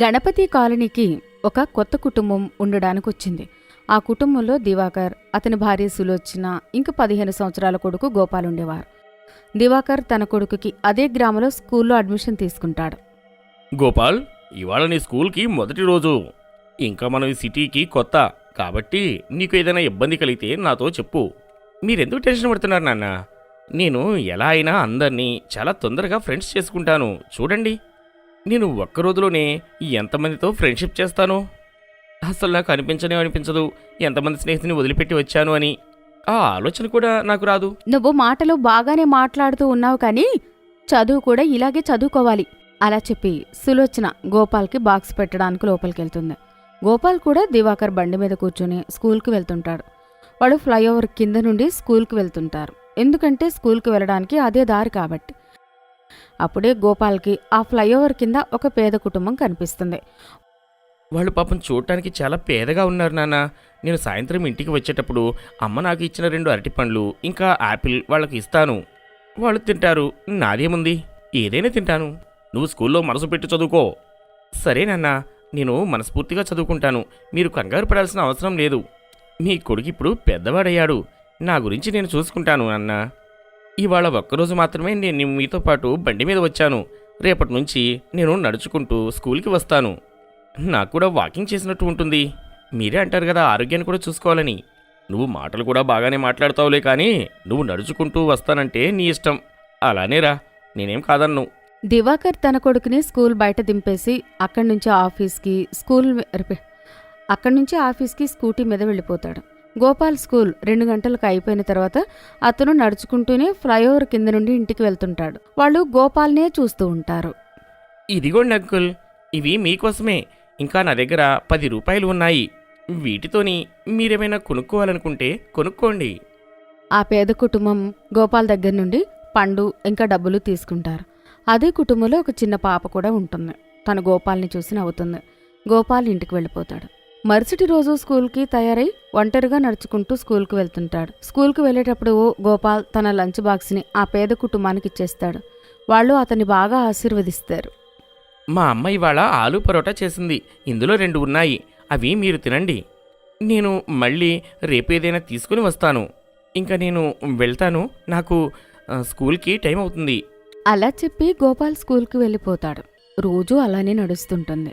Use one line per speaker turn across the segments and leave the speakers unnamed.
గణపతి కాలనీకి ఒక కొత్త కుటుంబం ఉండడానికొచ్చింది. ఆ కుటుంబంలో దివాకర్, అతని భార్య సులోచన, ఇంక 15 సంవత్సరాల కొడుకు గోపాల్ ఉండేవారు. దివాకర్ తన కొడుకుకి అదే గ్రామంలో స్కూల్లో అడ్మిషన్ తీసుకుంటాడు.
గోపాల్, ఇవాళ నీ స్కూల్కి మొదటి రోజు. ఇంకా మనం ఈ సిటీకి కొత్త కాబట్టి నీకు ఏదైనా ఇబ్బంది కలిగితే నాతో చెప్పు. మీరెందుకు టెన్షన్ పడుతున్నారు నాన్న? నేను ఎలా అయినా అందరినీ చాలా తొందరగా ఫ్రెండ్స్ చేసుకుంటాను. చూడండి, నేను ఒక్క రోజులోనే ఎంతమందితో ఫ్రెండ్షిప్ చేస్తాను. అసలు నాకు అనిపించదు ఎంతమంది స్నేహితుని వదిలిపెట్టి వచ్చాను అని. ఆ ఆలోచన కూడా నాకు రాదు.
నువ్వు మాటలు బాగానే మాట్లాడుతూ ఉన్నావు, కానీ చదువు కూడా ఇలాగే చదువుకోవాలి అలా చెప్పి సులోచన గోపాల్కి బాక్స్ పెట్టడానికి లోపలికెళ్తుంది. గోపాల్ కూడా దివాకర్ బండి మీద కూర్చొని స్కూల్కి వెళ్తుంటాడు. వాడు ఫ్లైఓవర్ కింద నుండి స్కూల్కి వెళ్తుంటారు, ఎందుకంటే స్కూల్కి వెళ్ళడానికి అదే దారి కాబట్టి. అప్పుడే గోపాల్కి ఆ ఫ్లైఓవర్ కింద ఒక పేద కుటుంబం కనిపిస్తుంది.
వాళ్ళు పాపం చూడటానికి చాలా పేదగా ఉన్నారు నాన్న. నేను సాయంత్రం ఇంటికి వచ్చేటప్పుడు అమ్మ నాకు ఇచ్చిన 2 అరటిపండ్లు ఇంకా యాపిల్ వాళ్ళకి ఇస్తాను. వాళ్ళు తింటారు, నాదేముంది, ఏదైనా తింటాను. నువ్వు స్కూల్లో మనసు పెట్టి చదువుకో. సరే నాన్న, నేను మనస్ఫూర్తిగా చదువుకుంటాను. మీరు కంగారు పడాల్సిన అవసరం లేదు. మీ కొడుకు ఇప్పుడు పెద్దవాడయ్యాడు. నా గురించి నేను చూసుకుంటాను అన్న. ఇవాళ ఒక్కరోజు మాత్రమే నేను మీతో పాటు బండి మీద వచ్చాను. రేపటి నుంచి నేను నడుచుకుంటూ స్కూల్కి వస్తాను. నాకు కూడా వాకింగ్ చేసినట్టు ఉంటుంది. మీరే అంటారు కదా ఆరోగ్యాన్ని కూడా చూసుకోవాలని. నువ్వు మాటలు కూడా బాగానే మాట్లాడతావులే, కానీ నువ్వు నడుచుకుంటూ వస్తానంటే నీ ఇష్టం. అలానే రా, నేనేం కాదన్ను.
దివాకర్ తన కొడుకుని స్కూల్ బయట దింపేసి అక్కడి నుంచి ఆఫీస్కి స్కూటీ మీద వెళ్ళిపోతాడు. గోపాల్ స్కూల్ 2 గంటలకు అయిపోయిన తర్వాత అతను నడుచుకుంటూనే ఫ్లైఓవర్ కింద నుండి ఇంటికి వెళ్తుంటాడు. వాళ్ళు గోపాల్నే చూస్తూ ఉంటారు.
ఇదిగోండి అంకుల్, ఇవి మీకోసమే. ఇంకా నా దగ్గర 10 రూపాయలు ఉన్నాయి. వీటితోని మీరేమైనా కొనుక్కోవాలనుకుంటే కొనుక్కోండి.
ఆ పేద కుటుంబం గోపాల్ దగ్గర నుండి పండు ఇంకా డబ్బులు తీసుకుంటారు. అదే కుటుంబంలో ఒక చిన్న పాప కూడా ఉంటుంది. తను గోపాల్ని చూసి నవ్వుతుంది. గోపాల్ ఇంటికి వెళ్ళిపోతాడు. మరుసటి రోజు స్కూల్కి తయారై ఒంటరిగా నడుచుకుంటూ స్కూల్కి వెళ్తుంటాడు. స్కూల్కి వెళ్ళేటప్పుడు గోపాల్ తన లంచ్ బాక్స్ని ఆ పేద కుటుంబానికి ఇచ్చేస్తాడు. వాళ్ళు అతన్ని బాగా ఆశీర్వదిస్తారు.
మా అమ్మ ఇవాళ ఆలూ పరోటా చేసింది. ఇందులో 2 ఉన్నాయి. అవి మీరు తినండి. నేను మళ్ళీ రేపు ఏదైనా తీసుకుని వస్తాను. ఇంకా నేను వెళ్తాను. నాకు స్కూల్కి టైం అవుతుంది.
అలా చెప్పి గోపాల్ స్కూల్కి వెళ్ళిపోతాడు. రోజూ అలానే నడుస్తుంటుంది.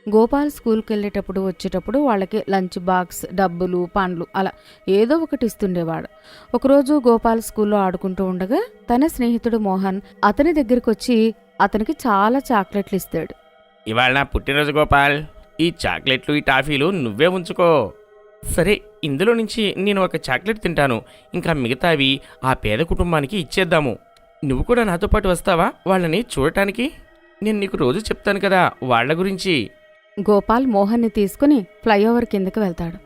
గోపాల్ స్కూల్కి వెళ్ళేటప్పుడు వచ్చేటప్పుడు వాళ్ళకి లంచ్ బాక్స్, డబ్బులు, పండ్లు అలా ఏదో ఒకటి ఇస్తుండేవాడు. ఒకరోజు గోపాల్ స్కూల్లో ఆడుకుంటూ ఉండగా తన స్నేహితుడు మోహన్ అతని దగ్గరికి వచ్చి అతనికి చాలా చాక్లెట్లు ఇస్తాడు.
ఇవాళ నా పుట్టినరోజు గోపాల్. ఈ చాక్లెట్లు, ఈ టాఫీలు నువ్వే ఉంచుకో. సరే, ఇందులో నుంచి నేను ఒక చాక్లెట్ తింటాను. ఇంకా మిగతావి ఆ పేద కుటుంబానికి ఇచ్చేద్దాము. నువ్వు కూడా నాతో పాటు వస్తావా వాళ్ళని చూడటానికి? నేను నీకు రోజు చెప్తాను కదా వాళ్ల గురించి.
గోపాల్ మోహన్ని తీసుకుని ఫ్లైఓవర్ కిందకి వెళ్తాడు.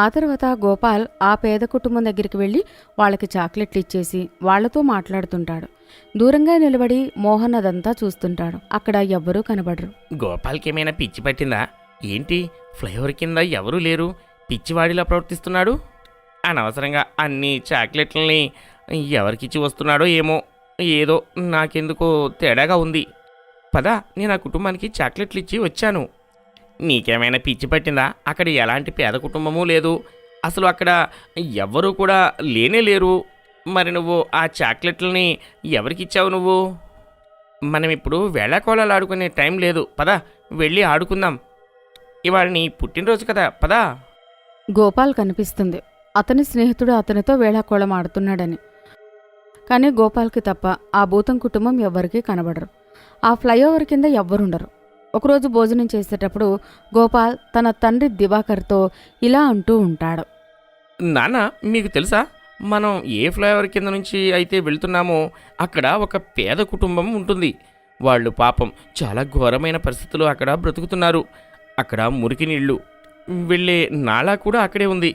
ఆ తర్వాత గోపాల్ ఆ పేద కుటుంబం దగ్గరికి వెళ్ళి వాళ్ళకి చాక్లెట్లు ఇచ్చేసి వాళ్లతో మాట్లాడుతుంటాడు. దూరంగా నిలబడి మోహన్ అదంతా చూస్తుంటాడు. అక్కడ ఎవ్వరూ కనబడరు.
గోపాల్కి ఏమైనా పిచ్చి పట్టిందా ఏంటి? ఫ్లైఓవర్ కింద ఎవరూ లేరు, పిచ్చివాడిలా ప్రవర్తిస్తున్నాడు. అనవసరంగా అన్ని చాక్లెట్లని ఎవరికిచ్చి వస్తున్నాడో ఏమో. ఏదో నాకెందుకో తేడాగా ఉంది. పద, నేను ఆ కుటుంబానికి చాక్లెట్లు ఇచ్చి వచ్చాను. నీకేమైనా పిచ్చి పట్టిందా? అక్కడ ఎలాంటి పేద కుటుంబమూ లేదు. అసలు అక్కడ ఎవ్వరూ కూడా లేనే లేరు. మరి నువ్వు ఆ చాక్లెట్లని ఎవరికిచ్చావు నువ్వు? మనం ఇప్పుడు వేళాకోళాలు ఆడుకునే టైం లేదు. పద, వెళ్ళి ఆడుకుందాం. ఇవాళ నీ పుట్టినరోజు కదా, పదా.
గోపాల్ కనిపిస్తుంది అతని స్నేహితుడు అతనితో వేళాకోళం ఆడుతున్నాడని. కానీ గోపాల్కి తప్ప ఆ భూతం కుటుంబం ఎవ్వరికీ కనబడరు. ఆ ఫ్లైఓవర్ కింద ఎవ్వరుండరు. ఒకరోజు భోజనం చేసేటప్పుడు గోపాల్ తన తండ్రి దివాకర్తో ఇలా అంటూ ఉంటాడు.
నాన్న, మీకు తెలుసా, మనం ఏ ఫ్లైఓవర్ కింద నుంచి అయితే వెళ్తున్నామో అక్కడ ఒక పేద కుటుంబం ఉంటుంది. వాళ్ళు పాపం చాలా ఘోరమైన పరిస్థితులు అక్కడ బ్రతుకుతున్నారు. అక్కడ మురికి నీళ్లు వెళ్ళే నాళా కూడా అక్కడే ఉంది.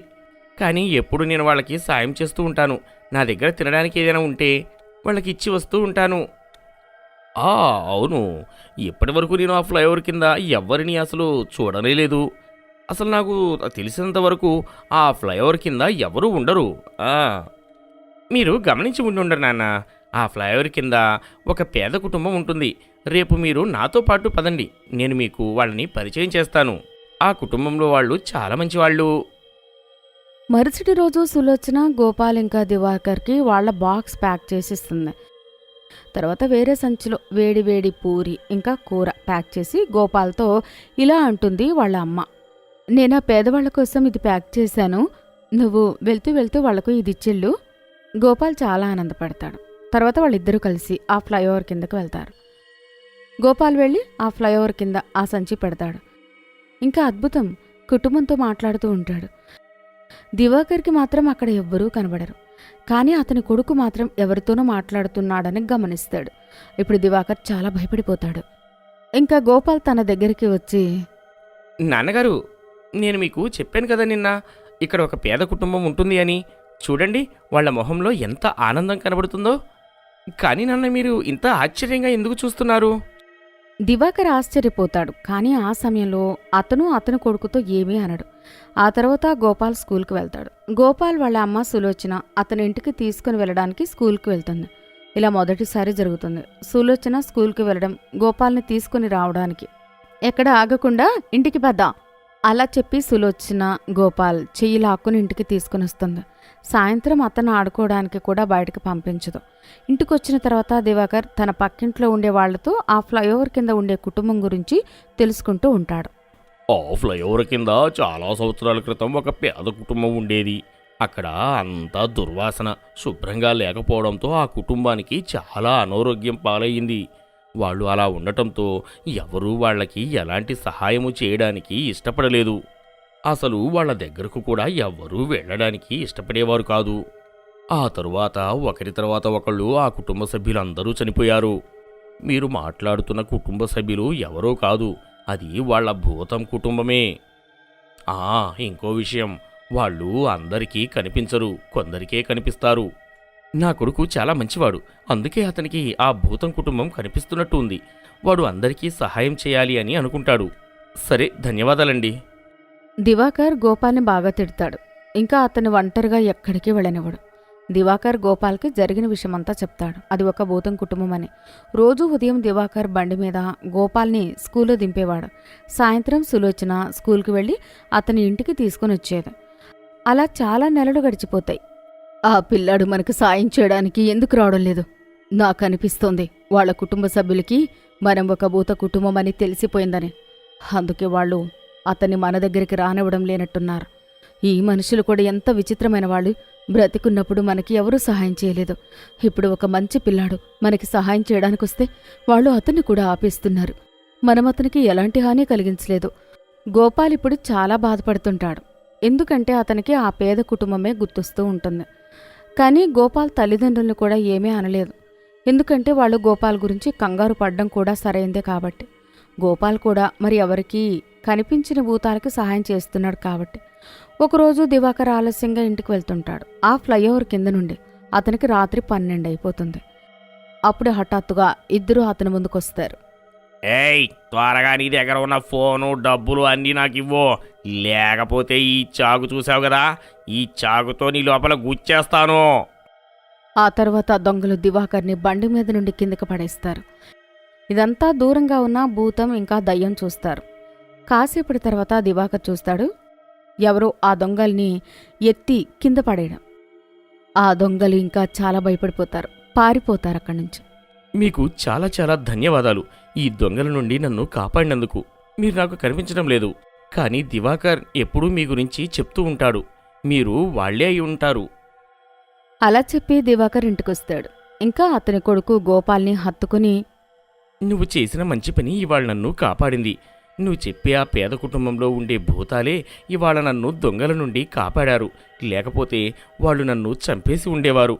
కానీ ఎప్పుడు నేను వాళ్ళకి సాయం చేస్తూ ఉంటాను. నా దగ్గర తినడానికి ఏదైనా ఉంటే వాళ్ళకి ఇచ్చి వస్తూ ఉంటాను. అవును, ఇప్పటి వరకు నేను ఆ ఫ్లైఓవర్ కింద ఎవరిని అసలు చూడనే లేదు. అసలు నాకు తెలిసినంత వరకు ఆ ఫ్లైఓవర్ కింద ఎవరూ ఉండరు. మీరు గమనించి ఉండి ఉండరు నాన్న. ఆ ఫ్లైఓవర్ కింద ఒక పేద కుటుంబం ఉంటుంది. రేపు మీరు నాతో పాటు పదండి, నేను మీకు వాళ్ళని పరిచయం చేస్తాను. ఆ కుటుంబంలో వాళ్ళు చాలా మంచివాళ్ళు.
మరుసటి రోజు సులోచన గోపాల్ ఇంకా దివాకర్కి వాళ్ళ బాక్స్ ప్యాక్ చేసిస్తుంది. తర్వాత వేరే సంచిలో వేడి వేడి పూరి ఇంకా కూర ప్యాక్ చేసి గోపాల్తో ఇలా అంటుంది వాళ్ళ అమ్మ. నేను ఆ పేదవాళ్ల కోసం ఇది ప్యాక్ చేశాను, నువ్వు వెళ్తూ వెళ్తూ వాళ్లకు ఇది ఇచ్చిళ్ళు. గోపాల్ చాలా ఆనందపడతాడు. తర్వాత వాళ్ళిద్దరూ కలిసి ఆ ఫ్లైఓవర్ కిందకు వెళ్తారు. గోపాల్ వెళ్ళి ఆ ఫ్లైఓవర్ కింద ఆ సంచి పెడతాడు. ఇంకా అద్భుతం, కుటుంబంతో మాట్లాడుతూ ఉంటాడు. దివాకర్కి మాత్రం అక్కడ ఎవ్వరూ కనబడరు. కానీ అతని కొడుకు మాత్రం ఎవరితోనో మాట్లాడుతున్నాడని గమనిస్తాడు. ఇప్పుడు దివాకర్ చాలా భయపడిపోతాడు. ఇంకా గోపాల్ తన దగ్గరికి వచ్చి,
నాన్నగారు, నేను మీకు చెప్పాను కదా నిన్న, ఇక్కడ ఒక పేద కుటుంబం ఉంటుంది అని. చూడండి, వాళ్ళ మొహంలో ఎంత ఆనందం కనబడుతుందో. కానీ నాన్న, మీరు ఇంత ఆశ్చర్యంగా ఎందుకు చూస్తున్నారు?
దివాకర్ ఆశ్చర్యపోతాడు. కానీ ఆ సమయంలో అతని కొడుకుతో ఏమీ అనడు. ఆ తర్వాత గోపాల్ స్కూల్కి వెళ్తాడు. గోపాల్ వాళ్ళ అమ్మ సులోచన అతని ఇంటికి తీసుకుని వెళ్ళడానికి స్కూల్కి వెళ్తుంది. ఇలా మొదటిసారి జరుగుతుంది. సులోచన స్కూల్కి వెళ్ళడం, గోపాల్ని తీసుకుని రావడానికి. ఎక్కడ ఆగకుండా ఇంటికి పద్దా అలా చెప్పి సులోచన గోపాల్ చెయ్యి లాక్కుని ఇంటికి తీసుకుని వస్తుంది. సాయంత్రం అతను ఆడుకోవడానికి కూడా బయటకు పంపించదు. ఇంటికొచ్చిన తర్వాత దివాకర్ తన పక్కింట్లో ఉండే వాళ్లతో ఆ ఫ్లైఓవర్ కింద ఉండే కుటుంబం గురించి తెలుసుకుంటూ ఉంటాడు.
ఆ ఫ్లైఓవర్ కింద చాలా సంవత్సరాల క్రితం ఒక పేద కుటుంబం ఉండేది. అక్కడ అంతా దుర్వాసన, శుభ్రంగా లేకపోవడంతో ఆ కుటుంబానికి చాలా అనారోగ్యం పాలయ్యింది. వాళ్ళు అలా ఉండటంతో ఎవరూ వాళ్ళకి ఎలాంటి సహాయము చేయడానికి ఇష్టపడలేదు. అసలు వాళ్ళ దగ్గరకు కూడా ఎవ్వరూ వెళ్ళడానికి ఇష్టపడేవారు కాదు. ఆ తరువాత ఒకరి తర్వాత ఒకళ్ళు ఆ కుటుంబ సభ్యులందరూ చనిపోయారు. మీరు మాట్లాడుతున్న కుటుంబ సభ్యులు ఎవరో కాదు, అది వాళ్ళ భూతం కుటుంబమే. ఇంకో విషయం, వాళ్ళు అందరికీ కనిపించరు, కొందరికే కనిపిస్తారు. నా కొడుకు చాలా మంచివాడు, అందుకే అతనికి ఆ భూతం కుటుంబం కనిపిస్తున్నట్టు ఉంది. వాడు అందరికీ సహాయం చేయాలి అని అనుకుంటాడు. సరే, ధన్యవాదాలండి.
దివాకర్ గోపాల్ని బాగా తిడతాడు. ఇంకా అతను ఒంటరిగా ఎక్కడికి వెళ్ళనివ్వడు. దివాకర్ గోపాల్కి జరిగిన విషయమంతా చెప్తాడు. అది ఒక భూతం కుటుంబం అని. రోజూ ఉదయం దివాకర్ బండి మీద గోపాల్ని స్కూల్లో దింపేవాడు. సాయంత్రం సులోచన స్కూల్కి వెళ్ళి అతని ఇంటికి తీసుకుని వచ్చేది. అలా చాలా నెలలు గడిచిపోతాయి. ఆ పిల్లాడు మనకు సాయం చేయడానికి ఎందుకు రావడం లేదు? నాకు అనిపిస్తోంది వాళ్ళ కుటుంబ సభ్యులకి మనం ఒక భూత కుటుంబం అని తెలిసిపోయిందని. అందుకే వాళ్ళు అతన్ని మన దగ్గరికి రానివ్వడం లేనట్టున్నారు. ఈ మనుషులు కూడా ఎంత విచిత్రమైన వాళ్ళు. బ్రతికున్నప్పుడు మనకి ఎవరూ సహాయం చేయలేదు. ఇప్పుడు ఒక మంచి పిల్లాడు మనకి సహాయం చేయడానికి వస్తే వాళ్ళు అతన్ని కూడా ఆపేస్తున్నారు. మనం అతనికి ఎలాంటి హాని కలిగించలేదు. గోపాల్ ఇప్పుడు చాలా బాధపడుతుంటాడు. ఎందుకంటే అతనికి ఆ పేద కుటుంబమే గుర్తొస్తూ ఉంటుంది. కానీ గోపాల్ తల్లిదండ్రులను కూడా ఏమీ అనలేదు. ఎందుకంటే వాళ్ళు గోపాల్ గురించి కంగారు పడ్డం కూడా సరైందే కాబట్టి. గోపాల్ కూడా మరి ఎవరికీ కనిపించిన భూతాలకి సహాయం చేస్తున్నాడు కాబట్టి. ఒకరోజు దివాకర్ ఆలస్యంగా ఇంటికి వెళ్తుంటాడు. ఆ ఫ్లైఓవర్ కింద నుండి అతనికి రాత్రి 12 అయిపోతుంది. అప్పుడు హఠాత్తుగా ఇద్దరూ అతని ముందుకొస్తారు.
ఏయ్, త్వరగా నీ దగ్గర ఉన్న ఫోను, డబ్బులు అన్నీ నాకు ఇవ్వు, లేకపోతే ఈ చాకు చూసావు కదా, ఈ చాకుతో నీ లోపల గుచ్చేస్తాను.
ఆ తర్వాత దొంగలు దివాకర్ని బండి మీద నుండి కిందకి పడేస్తారు. ఇదంతా దూరంగా ఉన్న భూతం ఇంకా దయ్యం చూస్తారు. కాసేపటి తర్వాత దివాకర్ చూస్తాడు, ఎవరో ఆ దొంగల్ని ఎత్తి కింద పడేయడం. ఆ దొంగలు ఇంకా చాలా భయపడిపోతారు, పారిపోతారు అక్కడి నుంచి.
మీకు చాలా చాలా ధన్యవాదాలు. ఈ దొంగల నుండి నన్ను కాపాడినందుకు. మీరు నాకు కనిపించడం లేదు, కానీ దివాకర్ ఎప్పుడూ మీ గురించి చెప్తూ ఉంటాడు. మీరు వాళ్లే అయి ఉంటారు.
అలా చెప్పి దివాకర్ ఇంటికొస్తాడు. ఇంకా అతని కొడుకు గోపాల్ని హత్తుకుని,
నువ్వు చేసిన మంచి పని ఇవాళ నన్ను కాపాడింది. నువ్వు చెప్పే ఆ పేద కుటుంబంలో ఉండే భూతాలే ఇవాళ నన్ను దొంగల నుండి కాపాడారు. లేకపోతే వాళ్ళు నన్ను చంపేసి ఉండేవారు.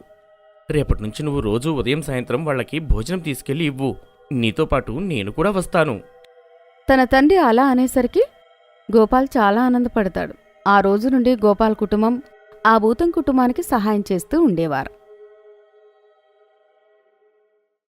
రేపటి నుంచి నువ్వు రోజూ ఉదయం సాయంత్రం వాళ్ళకి భోజనం తీసుకెళ్లి ఇవ్వు. నీతో పాటు నేను కూడా వస్తాను.
తన తండ్రి అలా అనేసరికి గోపాల్ చాలా ఆనందపడతాడు. ఆ రోజు నుండి గోపాల్ కుటుంబం ఆ భూతం కుటుంబానికి సహాయం చేస్తూ ఉండేవారు.